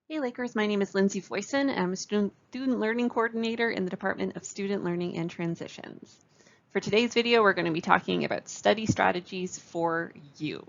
Hey Lakers, my name is Lindsay Foyson, and I'm a student learning coordinator in the Department of Student Learning and Transitions. For today's video, we're going to be talking about study strategies for you.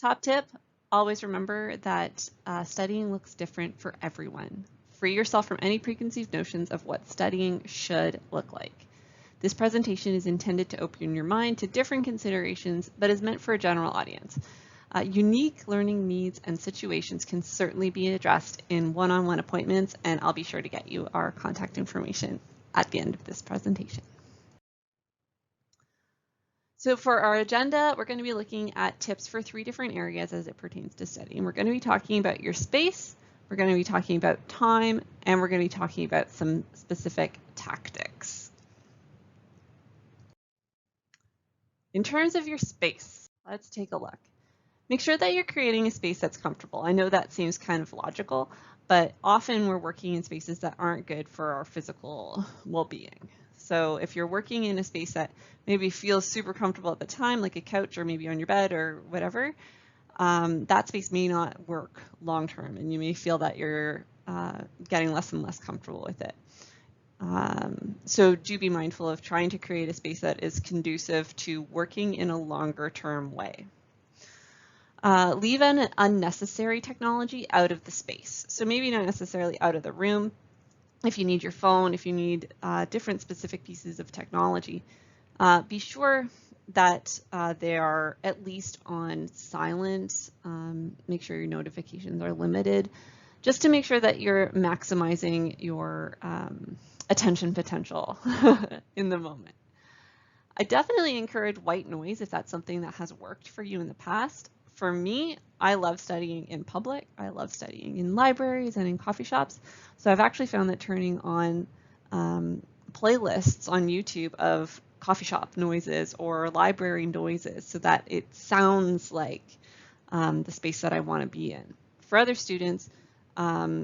Top tip, always remember that studying looks different for everyone. Free yourself from any preconceived notions of what studying should look like. This presentation is intended to open your mind to different considerations, but is meant for a general audience. Unique learning needs and situations can certainly be addressed in one-on-one appointments, and I'll be sure to get you our contact information at the end of this presentation. So for our agenda, we're going to be looking at tips for 3 different areas as it pertains to studying. We're going to be talking about your space, we're going to be talking about time, and we're going to be talking about some specific tactics. In terms of your space, let's take a look. Make sure that you're creating a space that's comfortable. I know that seems kind of logical, but often we're working in spaces that aren't good for our physical well-being. So if you're working in a space that maybe feels super comfortable at the time, like a couch or maybe on your bed or whatever, that space may not work long-term, and you may feel that you're getting less and less comfortable with it. So do be mindful of trying to create a space that is conducive to working in a longer-term way. Leave an unnecessary technology out of the space. So maybe not necessarily out of the room. If you need your phone, if you need different specific pieces of technology, be sure that they are at least on silent. Make sure your notifications are limited, just to make sure that you're maximizing your attention potential in the moment. I definitely encourage white noise if that's something that has worked for you in the past. For me, I love studying in public. I love studying in libraries and in coffee shops. So I've actually found that turning on playlists on YouTube of coffee shop noises or library noises so that it sounds like the space that I want to be in. For other students,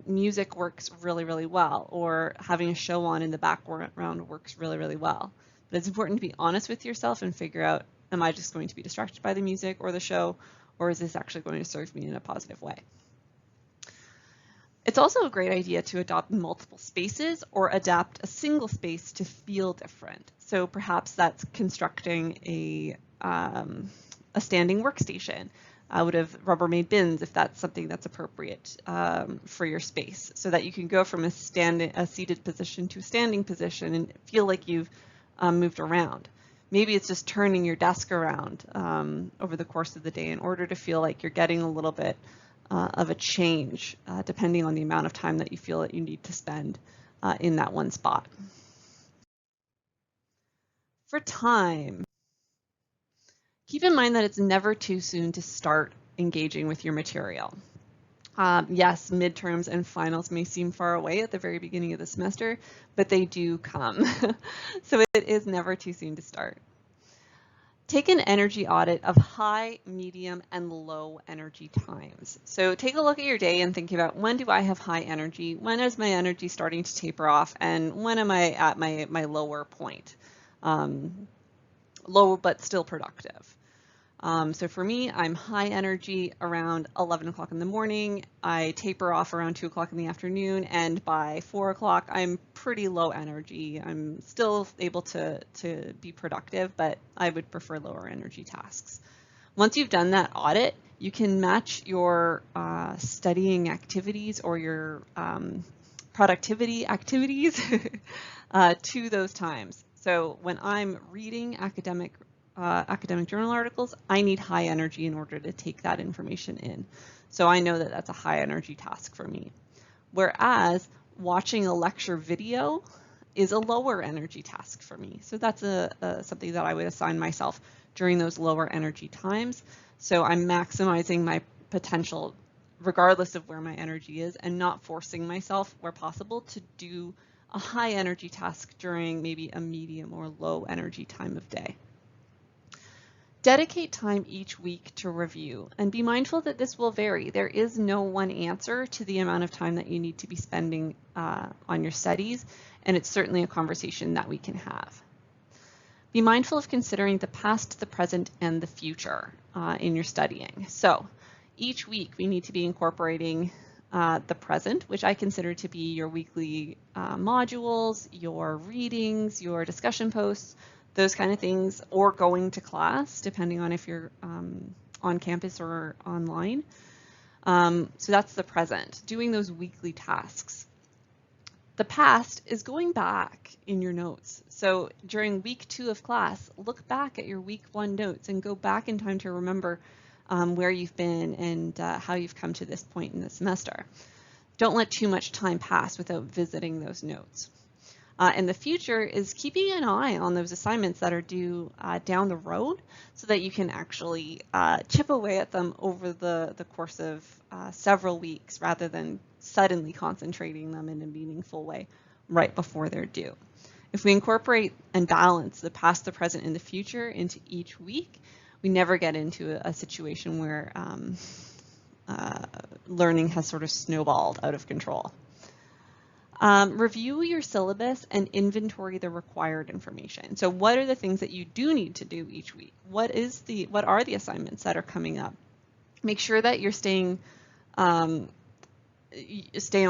music works really, really well, or having a show on in the background works really, really well. But it's important to be honest with yourself and figure out, am I just going to be distracted by the music or the show, or is this actually going to serve me in a positive way? It's also a great idea to adopt multiple spaces or adapt a single space to feel different. So perhaps that's constructing a standing workstation out of Rubbermaid bins, if that's something that's appropriate for your space, so that you can go from a seated position to a standing position and feel like you've moved around. Maybe it's just turning your desk around over the course of the day in order to feel like you're getting a little bit of a change, depending on the amount of time that you feel that you need to spend in that one spot. For time, keep in mind that it's never too soon to start engaging with your material. Yes, midterms and finals may seem far away at the very beginning of the semester, but they do come. So it is never too soon to start. Take an energy audit of high, medium, and low energy times. So take a look at your day and think about, when do I have high energy? When is my energy starting to taper off? And when am I at my lower point? Low but still productive. So for me, I'm high energy around 11 o'clock in the morning. I taper off around 2 o'clock in the afternoon, and by 4 o'clock, I'm pretty low energy. I'm still able to be productive, but I would prefer lower energy tasks. Once you've done that audit, you can match your studying activities or your productivity activities to those times. So when I'm reading academic journal articles, I need high energy in order to take that information in. So I know that that's a high energy task for me. Whereas watching a lecture video is a lower energy task for me. So that's something that I would assign myself during those lower energy times. So I'm maximizing my potential regardless of where my energy is, and not forcing myself where possible to do a high energy task during maybe a medium or low energy time of day. Dedicate time each week to review, and be mindful that this will vary. There is no one answer to the amount of time that you need to be spending on your studies, and it's certainly a conversation that we can have. Be mindful of considering the past, the present, and the future in your studying. So each week we need to be incorporating the present, which I consider to be your weekly modules, your readings, your discussion posts, those kind of things, or going to class, depending on if you're on campus or online. So that's the present, doing those weekly tasks. The past is going back in your notes. So during week 2 of class, look back at your week 1 notes and go back in time to remember where you've been and how you've come to this point in the semester. Don't let too much time pass without visiting those notes. And the future is keeping an eye on those assignments that are due down the road so that you can actually chip away at them over the course of several weeks rather than suddenly concentrating them in a meaningful way right before they're due. If we incorporate and balance the past, the present, and the future into each week, we never get into a situation where learning has sort of snowballed out of control. Review your syllabus and inventory the required information. So what are the things that you do need to do each week? What are the assignments that are coming up? Make sure that you're staying on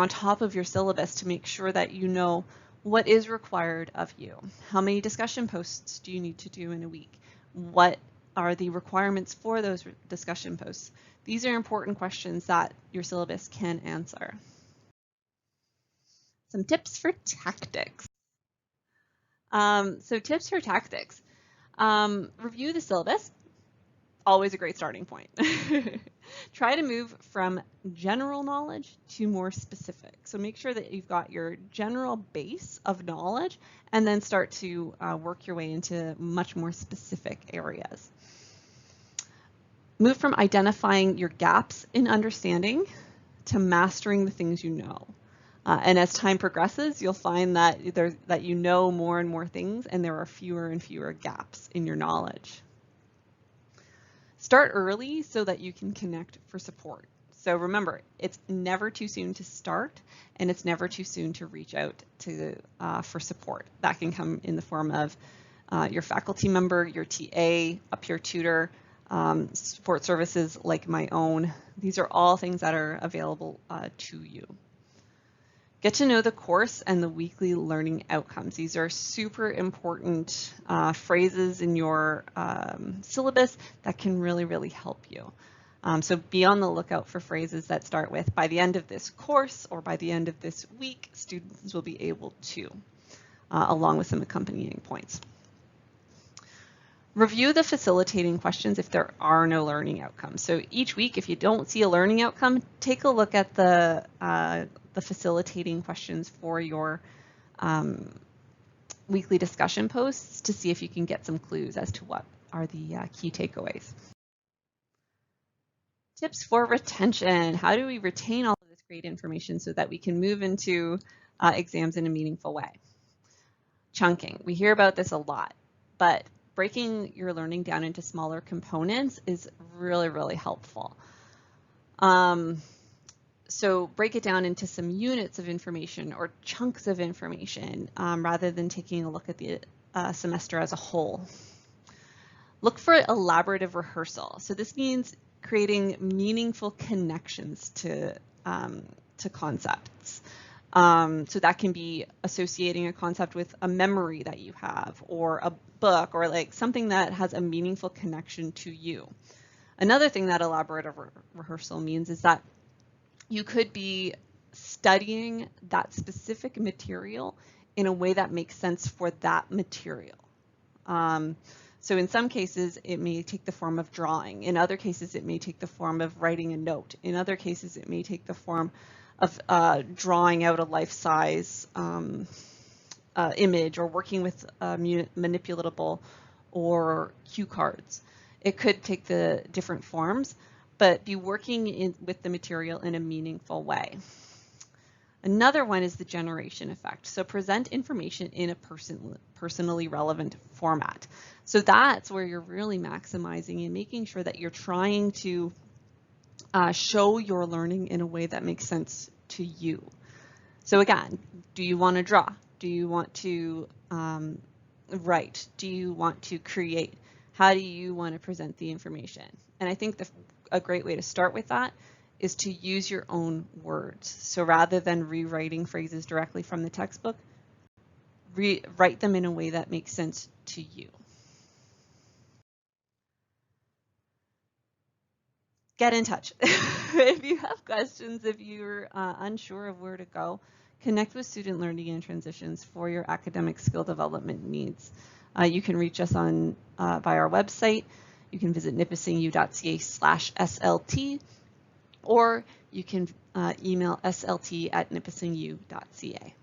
top of your syllabus to make sure that you know what is required of you. How many discussion posts do you need to do in a week? What are the requirements for those discussion posts? These are important questions that your syllabus can answer. Some tips for tactics. So tips for tactics. Review the syllabus. Always a great starting point. Try to move from general knowledge to more specific. So make sure that you've got your general base of knowledge and then start to work your way into much more specific areas. Move from identifying your gaps in understanding to mastering the things you know. And as time progresses, you'll find that you know more and more things and there are fewer and fewer gaps in your knowledge. Start early so that you can connect for support. So remember, it's never too soon to start and it's never too soon to reach out for support. That can come in the form of your faculty member, your TA, a peer tutor, support services like my own. These are all things that are available to you. Get to know the course and the weekly learning outcomes. These are super important phrases in your syllabus that can really help you. So be on the lookout for phrases that start with, by the end of this course or by the end of this week, students will be able to, along with some accompanying points. Review the facilitating questions if there are no learning outcomes. So each week, if you don't see a learning outcome, take a look at the facilitating questions for your weekly discussion posts to see if you can get some clues as to what are the key takeaways. Tips for retention. How do we retain all of this great information so that we can move into exams in a meaningful way? Chunking. We hear about this a lot, but breaking your learning down into smaller components is really helpful. So break it down into some units of information or chunks of information rather than taking a look at the semester as a whole. Look for elaborative rehearsal. So this means creating meaningful connections to concepts. So that can be associating a concept with a memory that you have or a book or like something that has a meaningful connection to you. Another thing that elaborative rehearsal means is that you could be studying that specific material in a way that makes sense for that material. So in some cases, it may take the form of drawing. In other cases, it may take the form of writing a note. In other cases, it may take the form of drawing out a life-size image or working with manipulatable or cue cards. It could take the different forms, but be working with the material in a meaningful way. Another one is the generation effect. So present information in a personally relevant format. So that's where you're really maximizing and making sure that you're trying to show your learning in a way that makes sense to you. So again, do you want to draw? Do you want to write? Do you want to create? How do you want to present the information? And I think the a great way to start with that is to use your own words. So rather than rewriting phrases directly from the textbook, write them in a way that makes sense to you. Get in touch. If you have questions, if you're unsure of where to go, connect with Student Learning and Transitions for your academic skill development needs. You can reach us by our website. You can visit nipissingU.ca/SLT, or you can email slt@nipissingU.ca.